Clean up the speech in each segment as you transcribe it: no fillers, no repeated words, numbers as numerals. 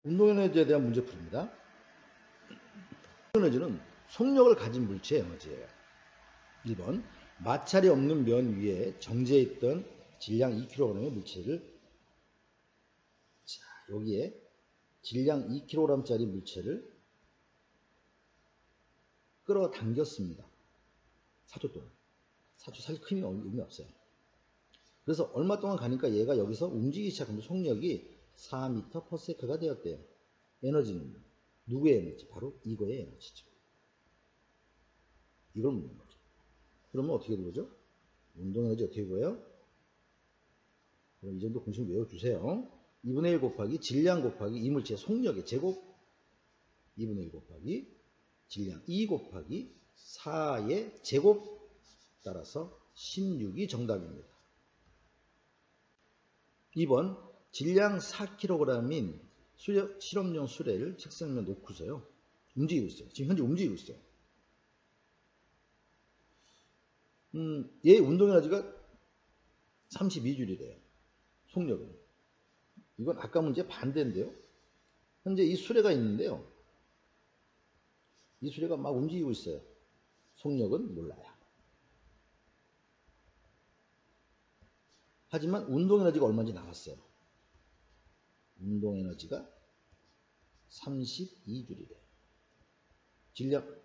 운동 에너지에 대한 문제풀이입니다. 운동 에너지는 속력을 가진 물체의 에너지예요. 1번 마찰이 없는 면 위에 정지해 있던 질량 2kg의 물체를 여기에 질량 2kg짜리 물체를 끌어당겼습니다. 4초 동안. 4초 사실 큰 의미 없어요. 그래서 얼마 동안 가니까 얘가 여기서 움직이기 시작하면서 속력이 4m/s가 되었대요. 에너지는 누구의 에너지? 바로 이거의 에너지죠. 이걸 묻는 거죠. 그러면 어떻게 되죠? 운동 에너지 어떻게 구해요? 그럼 이 정도 공식 외워주세요. 2분의 1 곱하기 질량 곱하기 이물체의 속력의 제곱 2분의 1 곱하기 질량 2 곱하기 4의 제곱 따라서 16이 정답입니다. 2번 질량 4kg인 실험용 수레를 책상 위에 놓고서요. 움직이고 있어요. 지금 현재 움직이고 있어요. 얘 운동 에너지가 32줄이래요. 속력은. 이건 아까 문제 반대인데요. 현재 이 수레가 있는데요. 이 수레가 막 움직이고 있어요. 속력은 몰라요. 하지만 운동 에너지가 얼마인지 나왔어요. 운동 에너지가 32줄이래요. 질량,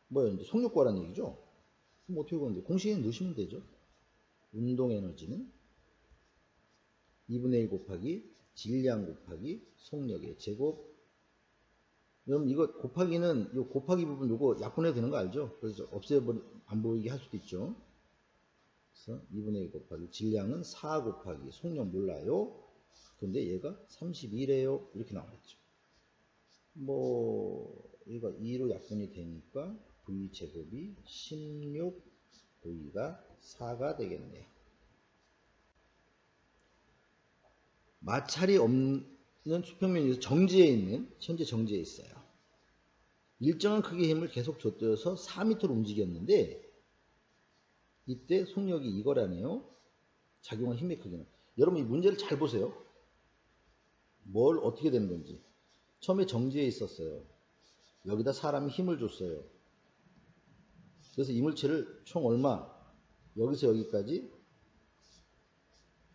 뭐예요? 이제 속력 구하라는 얘기죠? 그럼 어떻게 구하는데? 공식에 넣으시면 되죠. 운동 에너지는 2분의 1 곱하기 질량 곱하기 속력의 제곱. 여러분 이거 곱하기는 요 곱하기 부분 요거 약분해도 되는 거 알죠? 그래서 없애버리 안 보이게 할 수도 있죠. 그래서 2분의 1 곱하기 질량은 4 곱하기 속력 몰라요. 근데 얘가 32래요. 이렇게 나오겠죠. 뭐 얘가 2로 약분이 되니까 v 제곱이 16 v가 4가 되겠네요. 마찰이 없는 수평면에서 정지해 있는, 현재 정지해 있어요. 일정한 크기의 힘을 계속 줬어서 4m로 움직였는데 이때 속력이 이거라네요. 작용한 힘의 크기는. 여러분 이 문제를 잘 보세요. 뭘 어떻게 되는 건지. 처음에 정지해 있었어요. 여기다 사람이 힘을 줬어요. 그래서 이물체를 총 얼마? 여기서 여기까지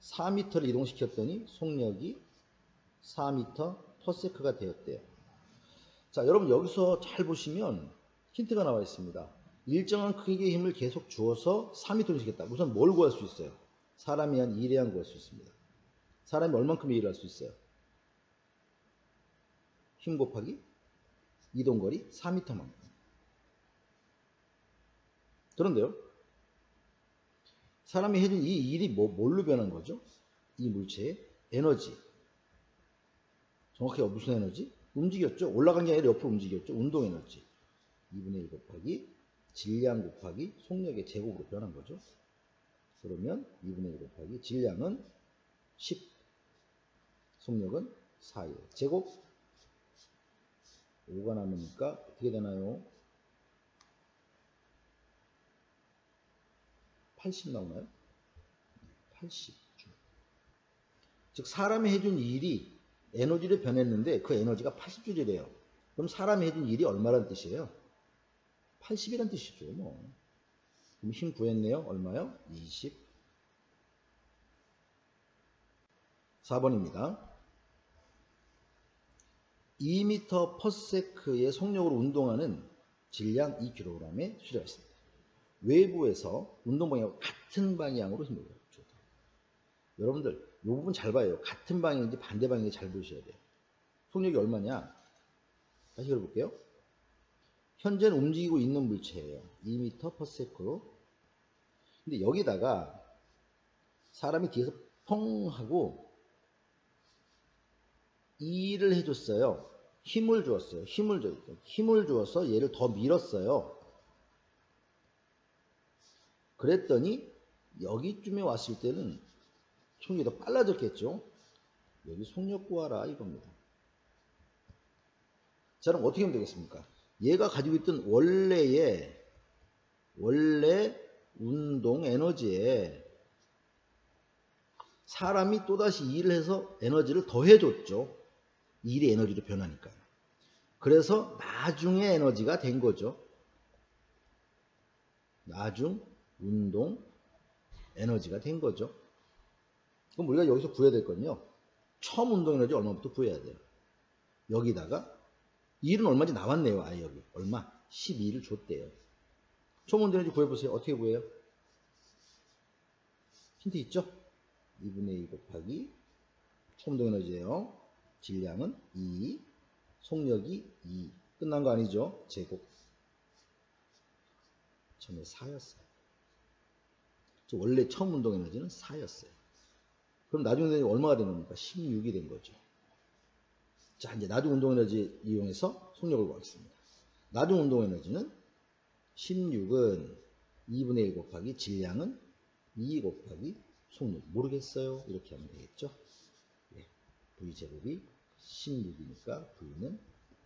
4m를 이동시켰더니 속력이 4m/s가 되었대요. 자, 여러분 여기서 잘 보시면 힌트가 나와 있습니다. 일정한 크기의 힘을 계속 주어서 4m를 시켰다. 우선 뭘 구할 수 있어요? 사람이 한 일에 한 구할 수 있습니다. 사람이 얼만큼의 일을 할 수 있어요? 힘 곱하기 이동거리 4m만큼. 그런데요. 사람이 해준 이 일이 뭘로 변한 거죠? 이 물체의 에너지. 정확히 무슨 에너지? 움직였죠. 올라간 게 아니라 옆으로 움직였죠. 운동 에너지. 2분의 1 곱하기 질량 곱하기 속력의 제곱으로 변한 거죠. 그러면 2분의 1 곱하기 질량은 10, 속력은 4의 제곱. 5가 남으니까 어떻게 되나요? 80 나오나요? 80줄. 즉 사람이 해준 일이 에너지를 변했는데 그 에너지가 80줄이래요. 그럼 사람이 해준 일이 얼마란 뜻이에요? 80이란 뜻이죠. 뭐. 그럼 힘 구했네요. 얼마요? 20. 4번입니다. 2m/s의 속력으로 운동하는 질량 2kg의 수레가 있습니다. 외부에서 운동 방향과 같은 방향으로 힘을 줘요. 여러분들 이 부분 잘 봐요. 같은 방향인지 반대 방향인지 잘 보셔야 돼요. 속력이 얼마냐? 다시 그려볼게요. 현재는 움직이고 있는 물체예요. 2m/s로. 근데 여기다가 사람이 뒤에서 펑 하고 2를 해줬어요. 힘을 주었어요. 힘을 주어서 얘를 더 밀었어요. 그랬더니 여기쯤에 왔을 때는 속력이 더 빨라졌겠죠. 여기 속력 구하라 이겁니다. 자, 그럼 어떻게 하면 되겠습니까? 얘가 가지고 있던 원래 운동 에너지에 사람이 또다시 일을 해서 에너지를 더해줬죠. 일이 에너지로 변하니까요. 그래서 나중에 에너지가 된 거죠. 나중 운동 에너지가 된 거죠. 그럼 우리가 여기서 구해야 될 건요. 처음 운동 에너지 얼마부터 구해야 돼요. 여기다가 일은 얼마인지 나왔네요. 아예 여기. 얼마? 12를 줬대요. 처음 운동 에너지 구해보세요. 어떻게 구해요? 힌트 있죠? 2분의 2 곱하기 처음 운동 에너지예요. 질량은 2, 속력이 2. 끝난 거 아니죠? 제곱. 처음에 4였어요. 원래 처음 운동 에너지는 4였어요. 그럼 나중 에너지 얼마가 된 겁니까? 16이 된 거죠. 자, 이제 나중 운동 에너지 이용해서 속력을 구하겠습니다. 나중 운동 에너지는 16은 2분의 1 곱하기 질량은 2 곱하기 속력. 모르겠어요. 이렇게 하면 되겠죠. 네. V제곱이 16이니까 V는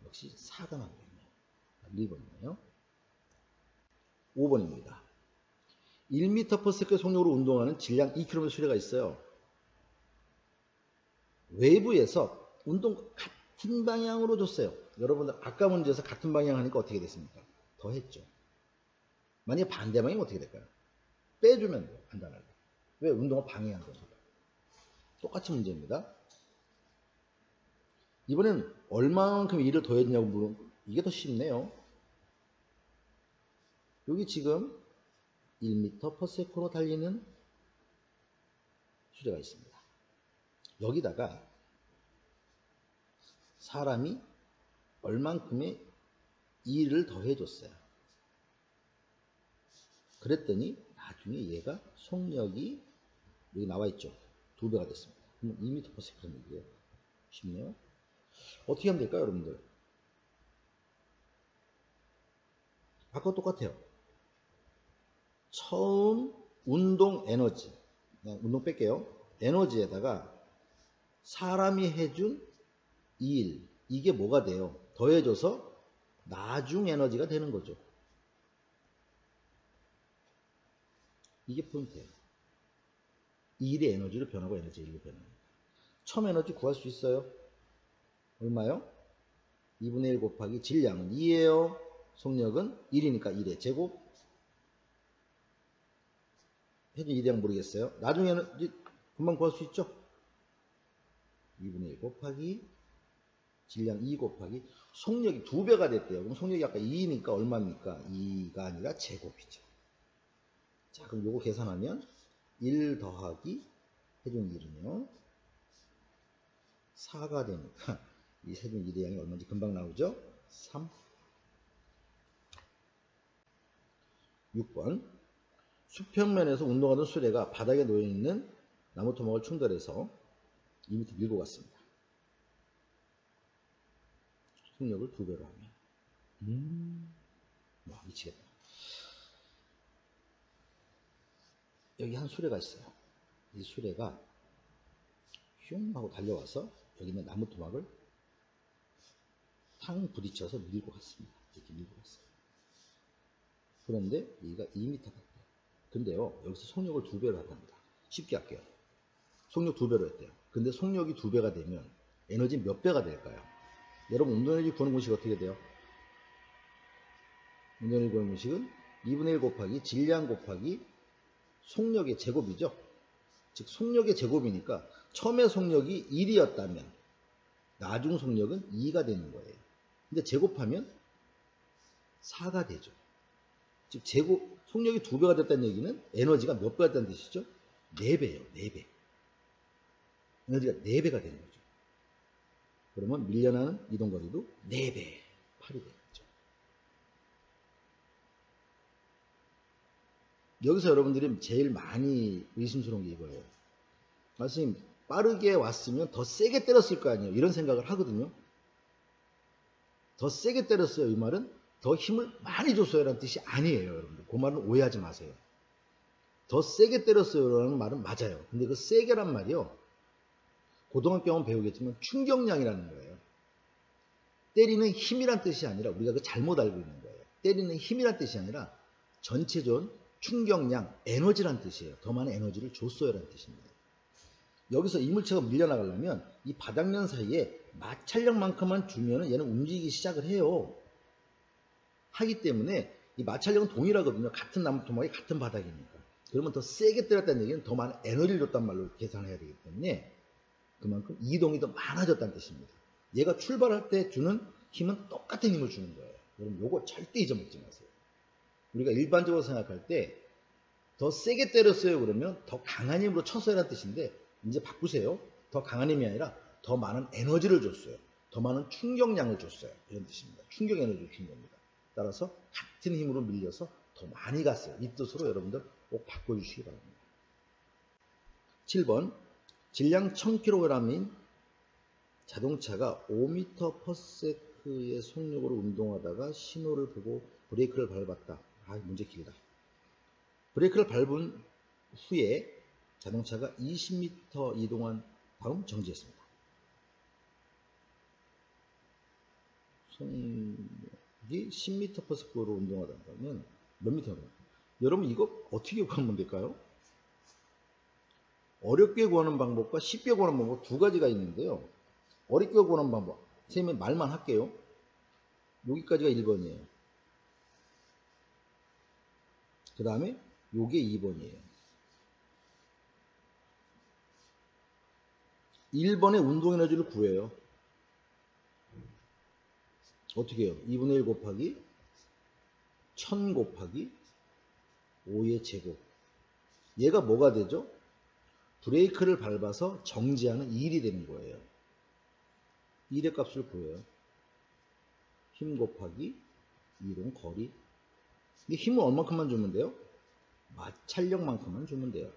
역시 4가 나오겠네요. 1번이네요. 5번입니다. 1m/s 속력으로 운동하는 질량 2km 수레가 있어요. 외부에서 운동 같은 방향으로 줬어요. 여러분들 아까 문제에서 같은 방향 하니까 어떻게 됐습니까? 더했죠. 만약에 반대 방향이면 어떻게 될까요? 빼주면 돼요. 간단하게. 왜? 운동을 방해한 거니까. 똑같은 문제입니다. 이번엔 얼마만큼 일을 더했냐고 물으면 이게 더 쉽네요. 여기 지금 1m/s로 달리는 수레가 있습니다. 여기다가 사람이 얼만큼의 일을 더해줬어요. 그랬더니 나중에 얘가 속력이 여기 나와있죠. 2배가 됐습니다. 그럼 2m/s는 얘기예요. 쉽네요. 어떻게 하면 될까요, 여러분들? 아까 똑같아요. 처음 운동 에너지, 운동 뺄게요. 에너지에다가 사람이 해준 일, 이게 뭐가 돼요? 더해져서 나중 에너지가 되는 거죠. 이게 포인트예요. 일이 에너지로 변하고 에너지 일로 변하는 거예요. 처음 에너지 구할 수 있어요? 얼마요? 2분의 1 곱하기 질량은 2예요. 속력은 1이니까 1의 제곱. 해준 일량 모르겠어요. 나중에 에너지 금방 구할 수 있죠? 2분의 1 곱하기 질량 2 곱하기 속력이 2배가 됐대요. 그럼 속력이 아까 2니까 얼마입니까? 2가 아니라 제곱이죠. 자, 그럼 요거 계산하면 1 더하기 해준 1은요 4가 되니까 이 해준 1의 양이 얼마인지 금방 나오죠? 3. 6번 수평면에서 운동하던 수레가 바닥에 놓여있는 나무 토막을 충돌해서 2m 밀고 갔습니다. 속력을 2배로 하면 와, 미치겠다. 여기 한 수레가 있어요. 이 수레가 슝 하고 달려와서 여기 있는 나무 토막을 탕 부딪혀서 밀고 갔습니다. 이렇게 밀고 갔어요. 그런데 여기가 2m 같대요. 근데요, 여기서 속력을 2배로 한답니다. 쉽게 할게요. 속력 2배로 했대요. 근데 속력이 2배가 되면 에너지 몇 배가 될까요? 여러분, 운동에너지 구하는 공식이 어떻게 돼요? 운동에너지 구하는 공식은 2분의 1 곱하기 질량 곱하기 속력의 제곱이죠. 즉 속력의 제곱이니까 처음에 속력이 1이었다면 나중 속력은 2가 되는 거예요. 근데 제곱하면 4가 되죠. 즉 제곱 속력이 2배가 됐다는 얘기는 에너지가 몇 배가 됐다는 뜻이죠? 4배예요. 4배. 에너지가 4배가 되는 거죠. 그러면 밀려나는 이동거리도 4배, 8이 되겠죠. 여기서 여러분들이 제일 많이 의심스러운 게 이거예요. 선생님, 빠르게 왔으면 더 세게 때렸을 거 아니에요. 이런 생각을 하거든요. 더 세게 때렸어요. 이 말은 더 힘을 많이 줬어요 라는 뜻이 아니에요. 여러분들. 그 말은 오해하지 마세요. 더 세게 때렸어요 라는 말은 맞아요. 근데 그 세게란 말이요. 고등학교 가면 배우겠지만 충격량이라는 거예요. 때리는 힘이란 뜻이 아니라 우리가 그 잘못 알고 있는 거예요. 때리는 힘이란 뜻이 아니라 전체적인 충격량, 에너지란 뜻이에요. 더 많은 에너지를 줬어요 라는 뜻입니다. 여기서 이물체가 밀려나가려면 이 바닥면 사이에 마찰력만큼만 주면 얘는 움직이기 시작을 해요. 하기 때문에 이 마찰력은 동일하거든요. 같은 나무 토막이 같은 바닥이니까. 그러면 더 세게 때렸다는 얘기는 더 많은 에너지를 줬단 말로 계산해야 되기 때문에 그만큼 이동이 더 많아졌다는 뜻입니다. 얘가 출발할 때 주는 힘은 똑같은 힘을 주는 거예요. 여러분 요거 절대 잊어먹지 마세요. 우리가 일반적으로 생각할 때 더 세게 때렸어요 그러면 더 강한 힘으로 쳤어요라는 뜻인데 이제 바꾸세요. 더 강한 힘이 아니라 더 많은 에너지를 줬어요. 더 많은 충격량을 줬어요. 이런 뜻입니다. 충격 에너지를 준 겁니다. 따라서 같은 힘으로 밀려서 더 많이 갔어요. 이 뜻으로 여러분들 꼭 바꿔주시기 바랍니다. 7번 질량 1000kg인 자동차가 5m/s의 속력으로 운동하다가 신호를 보고 브레이크를 밟았다. 문제 길다. 브레이크를 밟은 후에 자동차가 20m 이동한 다음 정지했습니다. 속력이 10m/s로 운동하다면 몇 미터인가요? 여러분 이거 어떻게 구하면 될까요? 어렵게 구하는 방법과 쉽게 구하는 방법 두 가지가 있는데요. 어렵게 구하는 방법, 선생님이 말만 할게요. 여기까지가 1번이에요. 그 다음에 요게 2번이에요. 1번의 운동에너지를 구해요. 어떻게 해요? 2분의 1 곱하기 1000 곱하기 5의 제곱. 얘가 뭐가 되죠? 브레이크를 밟아서 정지하는 1이 되는 거예요. 1의 값을 구해요. 힘 곱하기 이동 거리. 이 힘은 얼마큼만 주면 돼요? 마찰력만큼만 주면 돼요.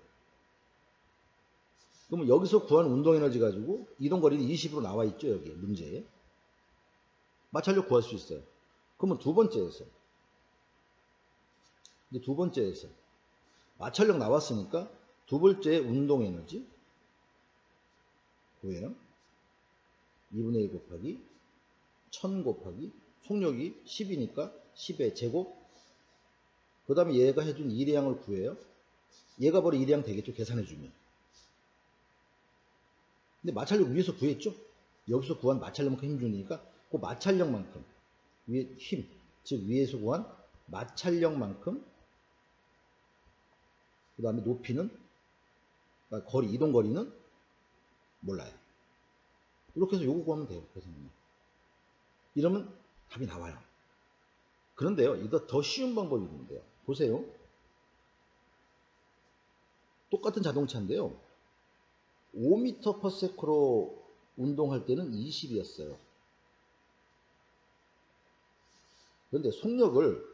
그러면 여기서 구한 운동에너지 가지고 이동거리는 20으로 나와 있죠. 여기 문제에. 마찰력 구할 수 있어요. 그러면 두 번째에서 이제 두 번째에서 마찰력 나왔으니까 두 번째 운동에너지 구해요. 2분의 1 곱하기 1000 곱하기 속력이 10이니까 10의 제곱. 그 다음에 얘가 해준 1의 양을 구해요. 얘가 바로 1의 양 되겠죠. 계산해주면. 근데 마찰력 위에서 구했죠. 여기서 구한 마찰력만큼 힘 주니까 그 마찰력만큼 위에 힘, 즉 위에서 구한 마찰력만큼 그 다음에 높이는 그러니까 거리, 이동 거리는 몰라요. 이렇게 해서 요거 구하면 돼요. 계산하면. 이러면 답이 나와요. 그런데요, 이거 더 쉬운 방법이 있는데요. 보세요. 똑같은 자동차인데요. 5m/s로 운동할 때는 20이었어요. 그런데 속력을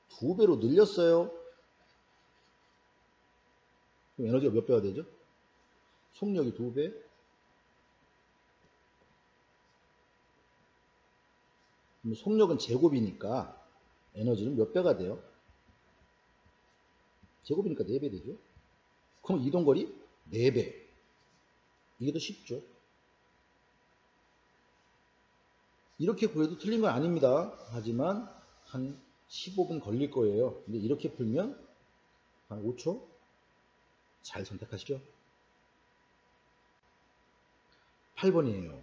2배로 늘렸어요. 그럼 에너지가 몇 배가 되죠? 속력이 2배. 그럼 속력은 제곱이니까 에너지는 몇 배가 돼요? 제곱이니까 4배 되죠? 그럼 이동거리 4배. 이게 더 쉽죠? 이렇게 구해도 틀린 건 아닙니다. 하지만 한 15분 걸릴 거예요. 근데 이렇게 풀면 한 5초? 잘 선택하시죠? 8번이에요.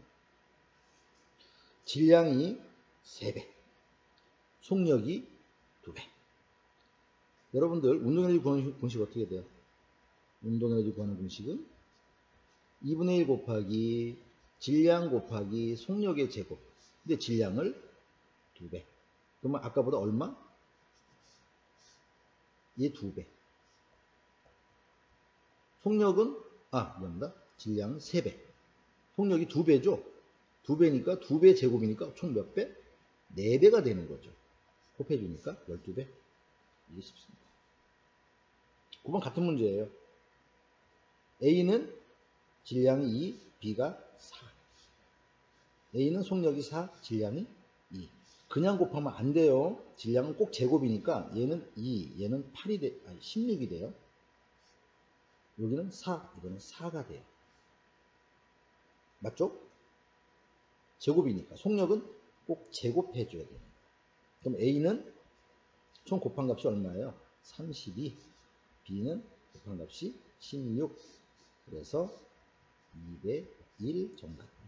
질량이 3배, 속력이 2배. 여러분들 운동에너지 구하는 공식 어떻게 돼요? 운동에너지 구하는 공식은 2분의 1 곱하기 질량 곱하기 속력의 제곱. 근데 질량을 2배. 그러면 아까보다 얼마? 얘 2배. 속력은 미안합니다. 질량은 3배. 속력이 2배죠? 2배니까 2배 제곱이니까 총 몇 배? 4배가 되는 거죠. 곱해주니까 12배. 이게 쉽습니다. 9번 같은 문제예요. A는 질량이 2, B가 4. A는 속력이 4, 질량이 2. 그냥 곱하면 안 돼요. 질량은 꼭 제곱이니까 얘는 2, 얘는 16이 돼요. 여기는 4, 이거는 4가 돼요. 맞죠? 제곱이니까. 속력은 꼭 제곱해줘야 돼요. 그럼 A는 총 곱한 값이 얼마예요? 32. B는 곱한 값이 16. 그래서 대 1 정답.